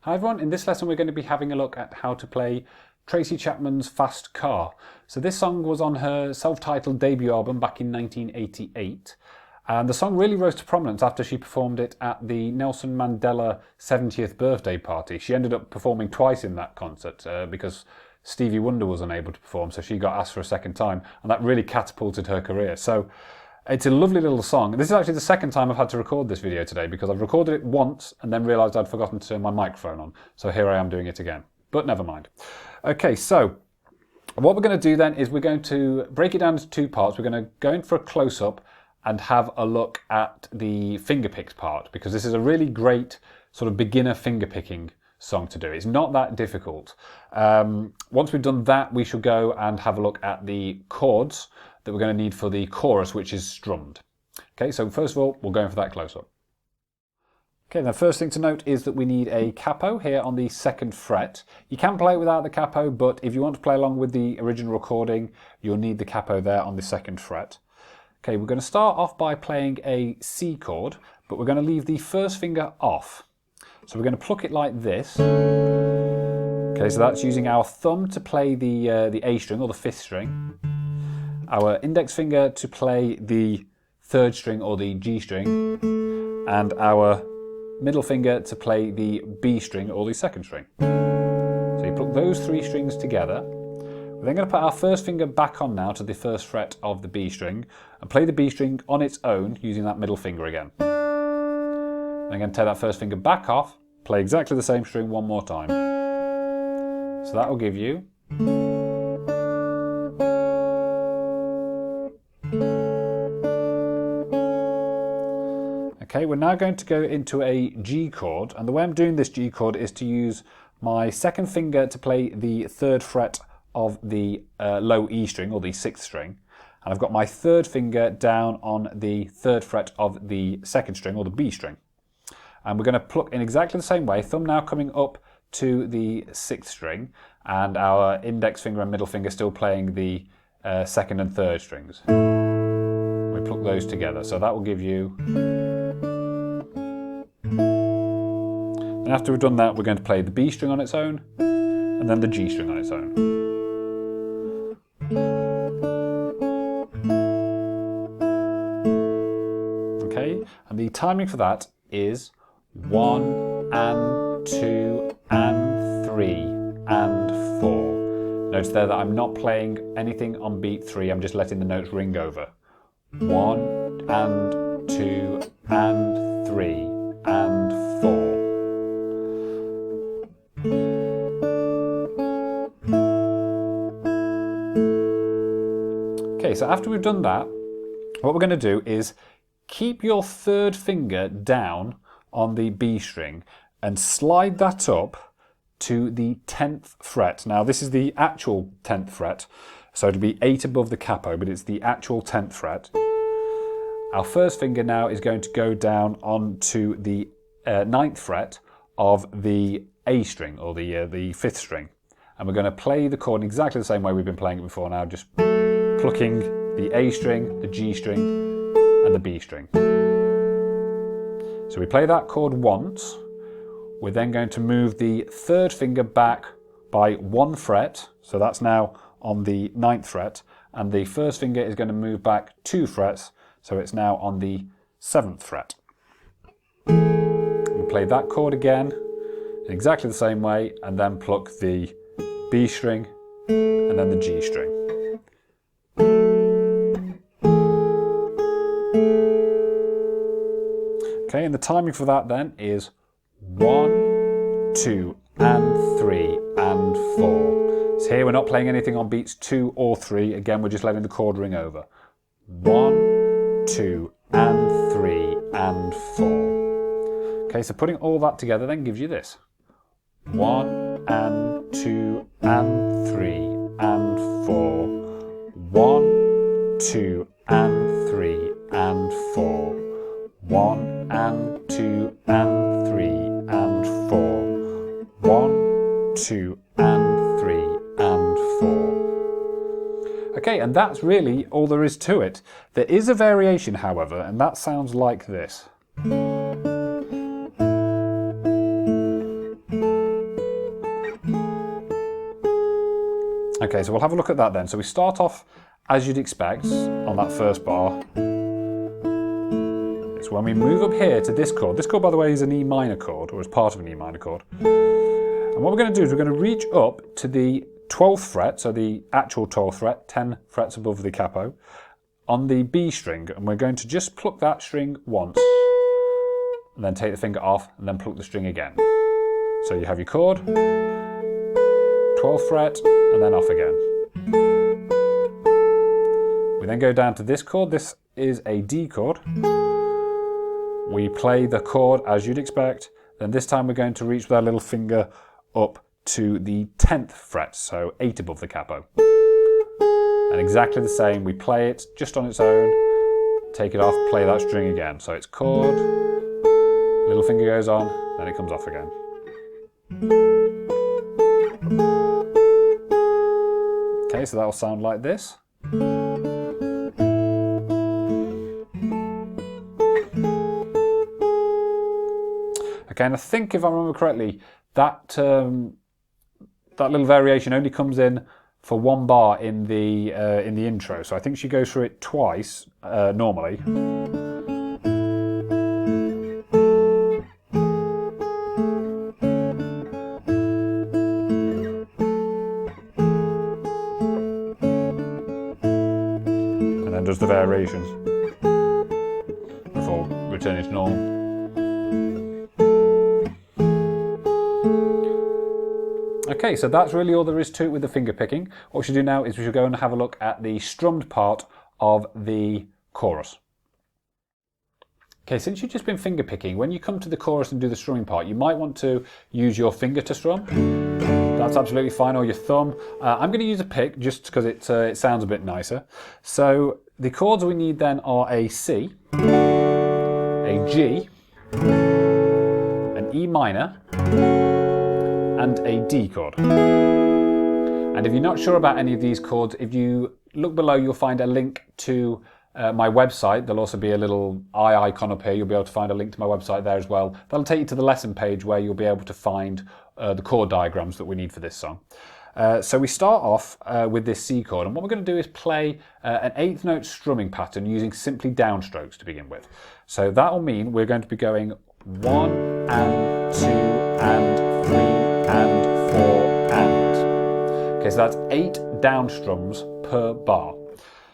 Hi everyone, in this lesson we're going to be having a look at how to play Tracy Chapman's Fast Car. So this song was on her self-titled debut album back in 1988, and the song really rose to prominence after she performed it at the Nelson Mandela 70th birthday party. She ended up performing twice in that concert because Stevie Wonder was unable to perform, so she got asked for a second time, and that really catapulted her career. So it's a lovely little song. This is actually the second time I've had to record this video today because I've recorded it once and then realised I'd forgotten to turn my microphone on. So here I am doing it again, but never mind. Okay, so what we're going to do then is we're going to break it down into two parts. We're going to go in for a close-up and have a look at the fingerpicks part, because this is a really great sort of beginner fingerpicking song to do. It's not that difficult. Once we've done that, we shall go and have a look at the chords that we're going to need for the chorus, which is strummed. Okay, so first of all, we'll go in for that close-up. Okay, the first thing to note is that we need a capo here on the 2nd fret. You can play it without the capo, but if you want to play along with the original recording, you'll need the capo there on the 2nd fret. Okay, we're going to start off by playing a C chord, but we're going to leave the first finger off. So we're going to pluck it like this. Okay, so that's using our thumb to play the A string or the 5th string, our index finger to play the 3rd string or the G string, and our middle finger to play the B string or the 2nd string. So you pluck those 3 strings together. We're then going to put our first finger back on now to the 1st fret of the B string and play the B string on its own using that middle finger again. Then I'm going to take that first finger back off, play exactly the same string one more time. So that will give you okay, we're now going to go into a G chord, and the way I'm doing this G chord is to use my 2nd finger to play the 3rd fret of the low E string or the 6th string, and I've got my 3rd finger down on the 3rd fret of the 2nd string or the B string. And we're going to pluck in exactly the same way, thumb now coming up to the 6th string, and our index finger and middle finger still playing the 2nd and 3rd strings. We pluck those together, so that will give you. And after we've done that, we're going to play the B string on its own, and then the G string on its own. Okay, and the timing for that is 1 and 2 and 3 and 4. Notice there that I'm not playing anything on beat 3, I'm just letting the notes ring over. 1 and 2 and 3 and 4. Okay, so after we've done that, what we're going to do is keep your 3rd finger down on the B string and slide that up to the 10th fret. Now this is the actual 10th fret, so it'll be 8 above the capo, but it's the actual 10th fret. Our first finger now is going to go down onto the 9th fret of the A string or the 5th string, and we're going to play the chord in exactly the same way we've been playing it before now, just plucking the A string, the G string and the B string. So we play that chord once. We're then going to move the 3rd finger back by 1 fret, so that's now on the 9th fret, and the 1st finger is going to move back 2 frets, so it's now on the 7th fret. We play that chord again in exactly the same way, and then pluck the B string and then the G string. Okay, and the timing for that then is 1, 2 and 3 and 4. So here we're not playing anything on beats 2 or 3, again we're just letting the chord ring over. 1, 2 and 3 and 4. Okay, so putting all that together then gives you this. 1 and 2 and 3 and 4. 1, 2 and 3 and 4. 1 and 2 and 3 and 4. 1, 2 and 3 and 4. Okay, and that's really all there is to it. There is a variation, however, and that sounds like this. Okay, so we'll have a look at that then. So we start off as you'd expect on that first bar. It's when we move up here to this chord. This chord, by the way, is an E minor chord, or is part of an E minor chord. And what we're going to do is we're going to reach up to the 12th fret, so the actual 12th fret, 10 frets above the capo, on the B string, and we're going to just pluck that string once, and then take the finger off, and then pluck the string again. So you have your chord, 12th fret, and then off again. We then go down to this chord. This is a D chord. We play the chord as you'd expect, then this time we're going to reach with our little finger up to the 10th fret, so 8 above the capo. And exactly the same, we play it just on its own, take it off, play that string again. So it's chord, little finger goes on, then it comes off again. Okay, so that'll sound like this. Okay, and I think if I remember correctly, that little variation only comes in for one bar in the intro. So I think she goes through it twice normally. And then does the variations before returning to normal. Okay, so that's really all there is to it with the finger picking. What we should do now is we should go and have a look at the strummed part of the chorus. Okay, since you've just been finger picking, when you come to the chorus and do the strumming part, you might want to use your finger to strum. That's absolutely fine, or your thumb. I'm going to use a pick just because it sounds a bit nicer. So the chords we need then are a C, a G, an E minor, and a D chord. And if you're not sure about any of these chords, if you look below, you'll find a link to my website. There'll also be a little eye icon up here. You'll be able to find a link to my website there as well. That'll take you to the lesson page where you'll be able to find the chord diagrams that we need for this song. So we start off with this C chord, and what we're going to do is play an 8th note strumming pattern using simply downstrokes to begin with. So that'll mean we're going to be going 1 and 2 and 3 and 4 and. Okay, so that's 8 down strums per bar.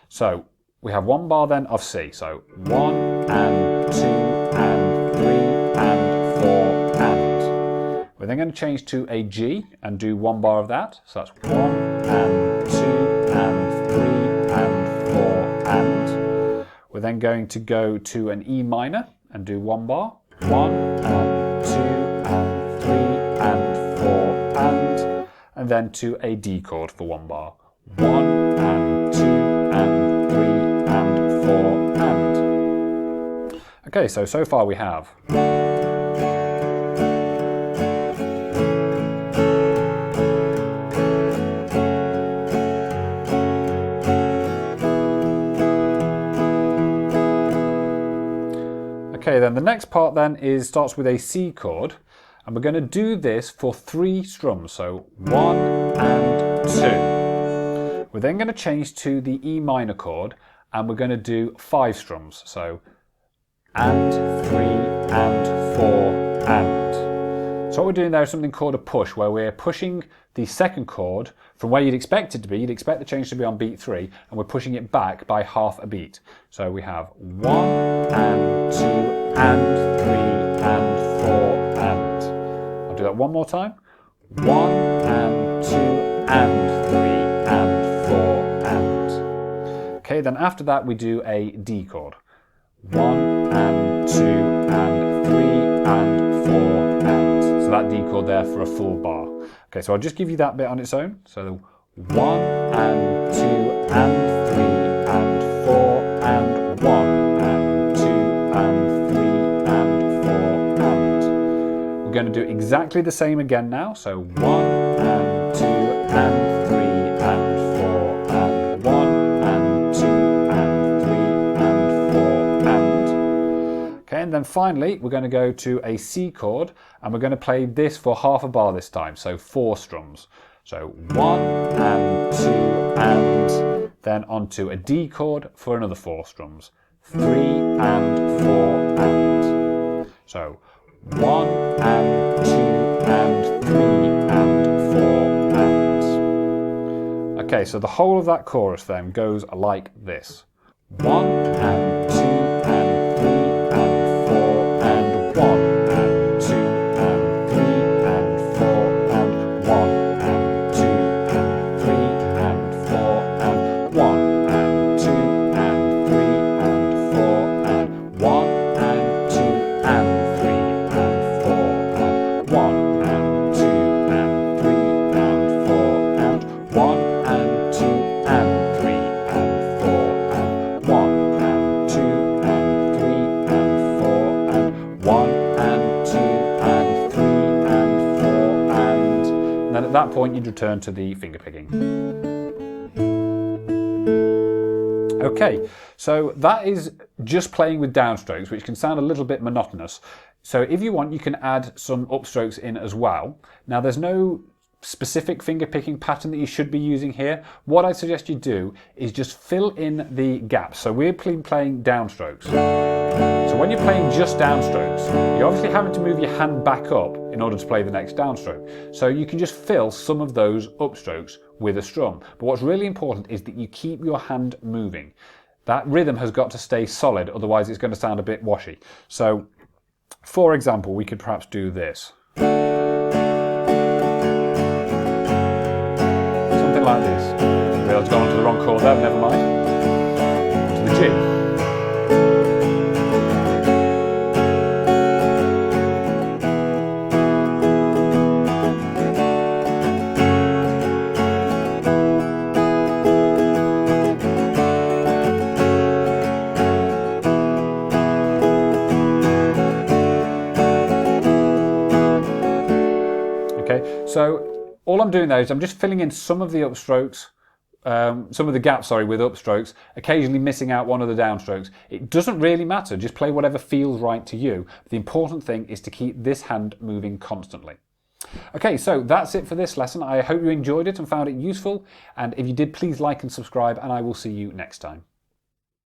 So we have one bar then of C. So 1 and 2 and 3 and 4 and. We're then going to change to a G and do one bar of that. So that's 1 and 2 and 3 and 4 and. We're then going to go to an E minor and do one bar. 1 and 2 and 3 and 4 and then to a D chord for one bar. 1 and 2 and 3 and 4 and. Okay, so far we have. Okay, then the next part then starts with a C chord. And we're going to do this for 3 strums, so 1 and 2. We're then going to change to the E minor chord, and we're going to do 5 strums, so and 3 and 4 and. So what we're doing there is something called a push, where we're pushing the second chord from where you'd expect it to be. You'd expect the change to be on beat 3, and we're pushing it back by half a beat. So we have 1 and 2 and 3 and 4 and. Do that one more time. 1 and 2 and 3 and 4 and. Okay, then after that we do a D chord. 1 and 2 and 3 and 4 and. So that D chord there for a full bar. Okay, so I'll just give you that bit on its own. So 1 and 2 and 3 and 4 and 1 and 2 and 3 and 4 and. We're going to do exactly the same again now. So 1 and 2 and 3 and 4 and 1 and 2 and 3 and 4 and. Okay, and then finally we're going to go to a C chord and we're going to play this for half a bar this time, so 4 strums. So 1 and 2 and then onto a D chord for another 4 strums. 3 and 4 and. So 1 and 2 and 3 and 4 and. Okay, so the whole of that chorus then goes like this. 1 and 2 and 3 and 4 and 1 and 2 and 3 and 4 and 1 and 2 and 3 and 4 and 1 and 2 and 3 and 4 and 1 and 2 and 3 and 4 and 1 and 2 and 3 and 4 and 1 and 2 and 3 and 4 and 1 and 2 and 3 and 4 and 1 and 2 and 3 and 4 and then at that point you'd return to the finger picking. Okay, so that is just playing with downstrokes, which can sound a little bit monotonous. So if you want, you can add some upstrokes in as well. Now there's no specific finger picking pattern that you should be using here. What I suggest you do is just fill in the gaps. So we're playing downstrokes. So when you're playing just downstrokes, you're obviously having to move your hand back up in order to play the next downstroke. So you can just fill some of those upstrokes with a strum. But what's really important is that you keep your hand moving. That rhythm has got to stay solid, otherwise it's going to sound a bit washy. So for example, we could perhaps do this. Like this. I realised I've gone onto the wrong chord there, but never mind. To the G. Okay, so all I'm doing there is I'm just filling in some of the upstrokes, some of the gaps, with upstrokes, occasionally missing out one of the downstrokes. It doesn't really matter, just play whatever feels right to you. The important thing is to keep this hand moving constantly. Okay, so that's it for this lesson. I hope you enjoyed it and found it useful, and if you did, please like and subscribe, and I will see you next time.